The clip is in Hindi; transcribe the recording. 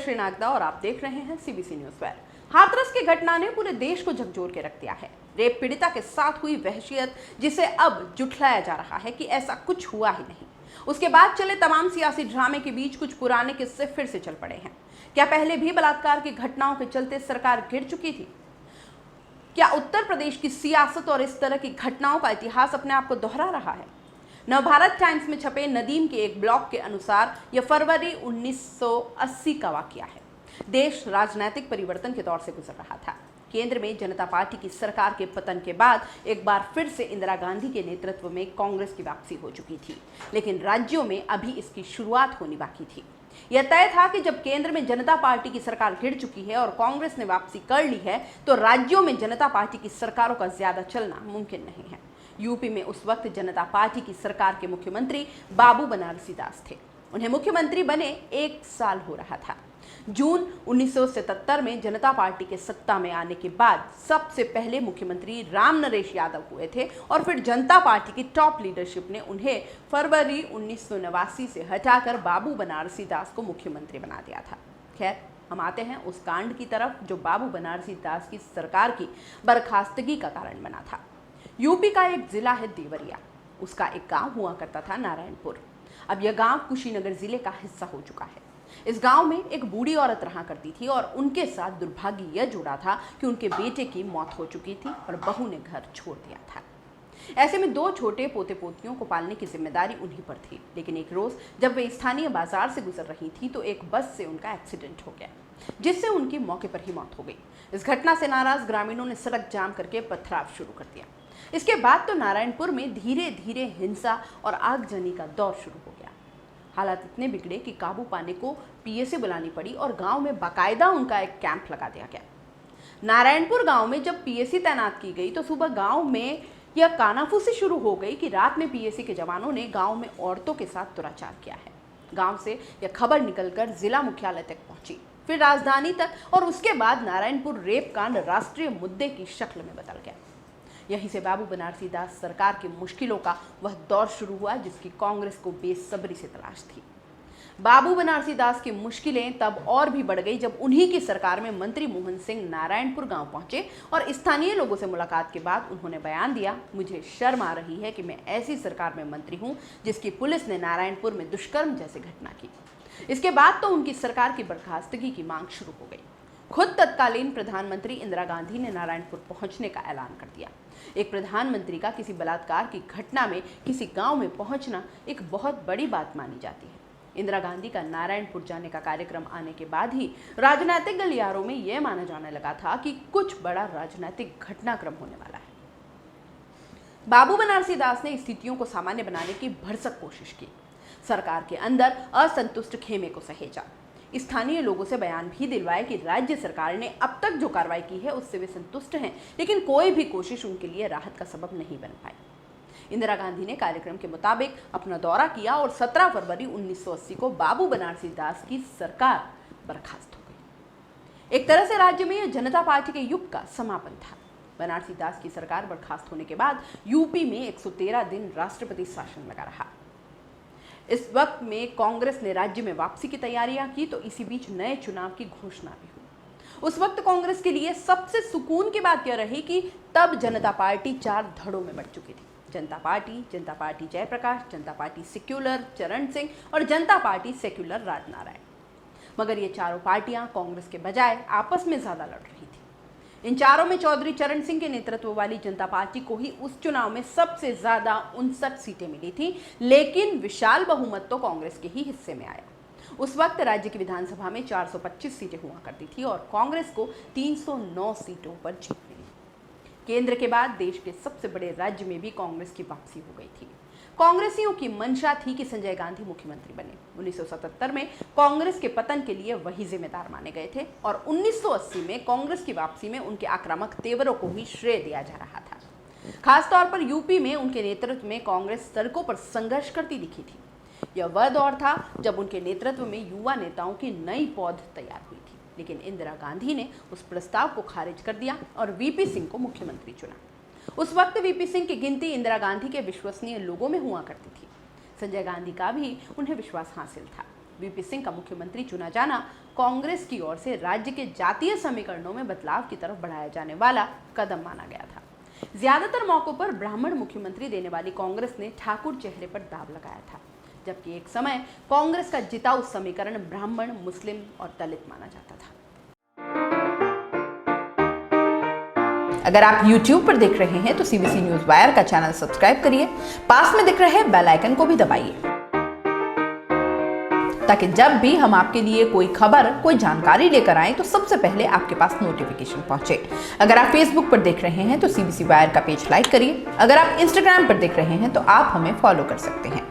जयश्री नागदा और आप देख रहे हैं सीबीसी न्यूज पर। हाथरस की घटना ने पूरे देश को झकझोर के रख दिया है। रेप पीड़िता के साथ हुई वहशियत, जिसे अब जुठलाया जा रहा है कि ऐसा कुछ हुआ ही नहीं। उसके बाद चले तमाम सियासी ड्रामे के बीच कुछ पुराने किस्से फिर से चल पड़े हैं। क्या पहले भी बलात्कार की घटनाओं के चलते सरकार गिर चुकी थी? क्या उत्तर प्रदेश की सियासत और इस तरह की घटनाओं का इतिहास अपने आप को दोहरा रहा है? नवभारत टाइम्स में छपे नदीम के एक ब्लॉग के अनुसार यह फरवरी 1980 का वाकया है। देश राजनीतिक परिवर्तन के दौर से गुजर रहा था। केंद्र में जनता पार्टी की सरकार के पतन के बाद एक बार फिर से इंदिरा गांधी के नेतृत्व में कांग्रेस की वापसी हो चुकी थी, लेकिन राज्यों में अभी इसकी शुरुआत होनी बाकी थी। यह तय था कि जब केंद्र में जनता पार्टी की सरकार गिर चुकी है और कांग्रेस ने वापसी कर ली है, तो राज्यों में जनता पार्टी की सरकारों का ज्यादा चलना मुमकिन नहीं है। यूपी में उस वक्त जनता पार्टी की सरकार के मुख्यमंत्री बाबू बनारसी दास थे। उन्हें मुख्यमंत्री बने 1 साल हो रहा था। जून 1977 में जनता पार्टी के सत्ता में आने के बाद सबसे पहले मुख्यमंत्री राम नरेश यादव हुए थे और फिर जनता पार्टी की टॉप लीडरशिप ने उन्हें फरवरी 1989 से हटाकर बाबू बनारसी दास को मुख्यमंत्री बना दिया था। खैर, हम आते हैं उस कांड की तरफ जो बाबू बनारसी दास की सरकार की बर्खास्तगी का कारण बना था। यूपी का एक जिला है देवरिया। उसका एक गांव हुआ करता था नारायणपुर। अब यह गांव कुशीनगर जिले का हिस्सा हो चुका है। इस गांव में एक बूढ़ी औरत रहा करती थी और उनके साथ दुर्भाग्य यह जुड़ा था कि उनके बेटे की मौत हो चुकी थी और बहू ने घर छोड़ दिया था। ऐसे में 2 छोटे पोते पोतियों को पालने की जिम्मेदारी उन्हीं पर थी। लेकिन एक रोज जब वे स्थानीय बाजार से गुजर रही थी तो एक बस से उनका एक्सीडेंट हो गया, जिससे उनकी मौके पर ही मौत हो गई। इस घटना से नाराज ग्रामीणों ने सड़क जाम करके पथराव शुरू कर दिया। इसके बाद तो नारायणपुर में धीरे धीरे हिंसा और आगजनी का दौर शुरू हो गया। हालात इतने बिगड़े कि काबू पाने को पीएसी बुलानी पड़ी और गांव में बाकायदा उनका एक कैंप लगा दिया गया। नारायणपुर गांव में जब पीएसी तैनात की गई तो सुबह गांव में यह कानाफूसी शुरू हो गई कि रात में पीएसी के जवानों ने गांव में औरतों के साथ दुराचार किया है। गांव से यह खबर निकलकर जिला मुख्यालय तक पहुंची, फिर राजधानी तक, और उसके बाद नारायणपुर रेप कांड राष्ट्रीय मुद्दे की शक्ल में बदल गया। यहीं से बाबू बनारसी दास सरकार की मुश्किलों का वह दौर शुरू हुआ जिसकी कांग्रेस को बेसब्री से तलाश थी। बाबू बनारसी दास की मुश्किलें तब और भी बढ़ गई जब उन्हीं की सरकार में मंत्री मोहन सिंह नारायणपुर गांव पहुंचे और स्थानीय लोगों से मुलाकात के बाद उन्होंने बयान दिया, मुझे शर्म आ रही है कि मैं ऐसी सरकार में मंत्री हूं जिसकी पुलिस ने नारायणपुर में दुष्कर्म जैसी घटना की। इसके बाद तो उनकी सरकार की बर्खास्तगी की मांग शुरू हो गई। खुद तत्कालीन प्रधानमंत्री इंदिरा गांधी ने नारायणपुर पहुंचने का ऐलान कर दिया। एक प्रधानमंत्री का किसी बलात्कार की घटना में किसी गांव में पहुंचना एक बहुत बड़ी बात मानी जाती है। इंदिरा गांधी का नारायणपुर जाने का कार्यक्रम आने के बाद ही राजनीतिक गलियारों में यह माना जाने लगा था कि कुछ बड़ा राजनीतिक घटनाक्रम होने वाला है। बाबू बनारसी दास ने स्थितियों को सामान्य बनाने की भरसक कोशिश की। सरकार के अंदर असंतुष्ट खेमे को सहेजा। स्थानीय लोगों से बयान भी दिलवाए कि राज्य सरकार ने अब तक जो कार्रवाई की है उससे वे संतुष्ट हैं, लेकिन कोई भी कोशिश उनके लिए राहत का सबब नहीं बन पाई। इंदिरा गांधी ने कार्यक्रम के मुताबिक अपना दौरा किया और 17 फरवरी 1980 को बाबू बनारसी दास की सरकार बर्खास्त हो गई। एक तरह से राज्य में यह जनता पार्टी के युग का समापन था। बनारसी दास की सरकार बर्खास्त होने के बाद यूपी में 113 दिन राष्ट्रपति शासन लगा रहा। इस वक्त में कांग्रेस ने राज्य में वापसी की तैयारियां की तो इसी बीच नए चुनाव की घोषणा भी हुई। उस वक्त कांग्रेस के लिए सबसे सुकून की बात यह रही कि तब जनता पार्टी 4 धड़ों में बंट चुकी थी। जनता पार्टी जयप्रकाश, जनता पार्टी सेक्युलर चरण सिंह और जनता पार्टी सेक्युलर राजनारायण। मगर ये चारों पार्टियां कांग्रेस के बजाय आपस में ज्यादा लड़ रही थी। इन चारों में चौधरी चरण सिंह के नेतृत्व वाली जनता पार्टी को ही उस चुनाव में सबसे ज्यादा 59 सीटें मिली थी, लेकिन विशाल बहुमत तो कांग्रेस के ही हिस्से में आया। उस वक्त राज्य की विधानसभा में 425 सीटें हुआ करती थी और कांग्रेस को 309 सीटों पर जीत मिली। केंद्र के बाद देश के सबसे बड़े राज्य में भी कांग्रेस की वापसी हो गई थी। कांग्रेसियों की मंशा थी कि संजय गांधी मुख्यमंत्री बने। 1977 में कांग्रेस के पतन के लिए वही जिम्मेदार माने गए थे और 1980 में कांग्रेस की वापसी में उनके आक्रामक तेवरों को ही श्रेय दिया जा रहा था। खासतौर पर यूपी में उनके नेतृत्व में कांग्रेस सड़कों पर संघर्ष करती दिखी थी। यह वह दौर था जब उनके नेतृत्व में युवा नेताओं की नई पौध तैयार हुई थी, लेकिन इंदिरा गांधी ने उस प्रस्ताव को खारिज कर दिया और वीपी सिंह को मुख्यमंत्री चुना। उस वक्त वीपी सिंह की गिनती इंदिरा गांधी के विश्वसनीय लोगों में हुआ करती थी। संजय गांधी का भी उन्हें विश्वास हासिल था। वीपी सिंह का मुख्यमंत्री चुना जाना कांग्रेस की ओर से राज्य के जातीय समीकरणों में बदलाव की तरफ बढ़ाया जाने वाला कदम माना गया था। ज्यादातर मौकों पर ब्राह्मण मुख्यमंत्री देने वाली कांग्रेस ने ठाकुर चेहरे पर दाव लगाया था, जबकि एक समय कांग्रेस का जिताऊ समीकरण ब्राह्मण, मुस्लिम और दलित माना जाता था। अगर आप YouTube पर देख रहे हैं तो CBC न्यूज़ वायर का चैनल सब्सक्राइब करिए, पास में दिख रहे बेल आइकन को भी दबाइए, ताकि जब भी हम आपके लिए कोई खबर, कोई जानकारी लेकर आएं तो सबसे पहले आपके पास नोटिफिकेशन पहुंचे। अगर आप Facebook पर देख रहे हैं तो CBC वायर का पेज लाइक करिए। अगर आप Instagram पर देख रहे हैं तो आप हमें फॉलो कर सकते हैं।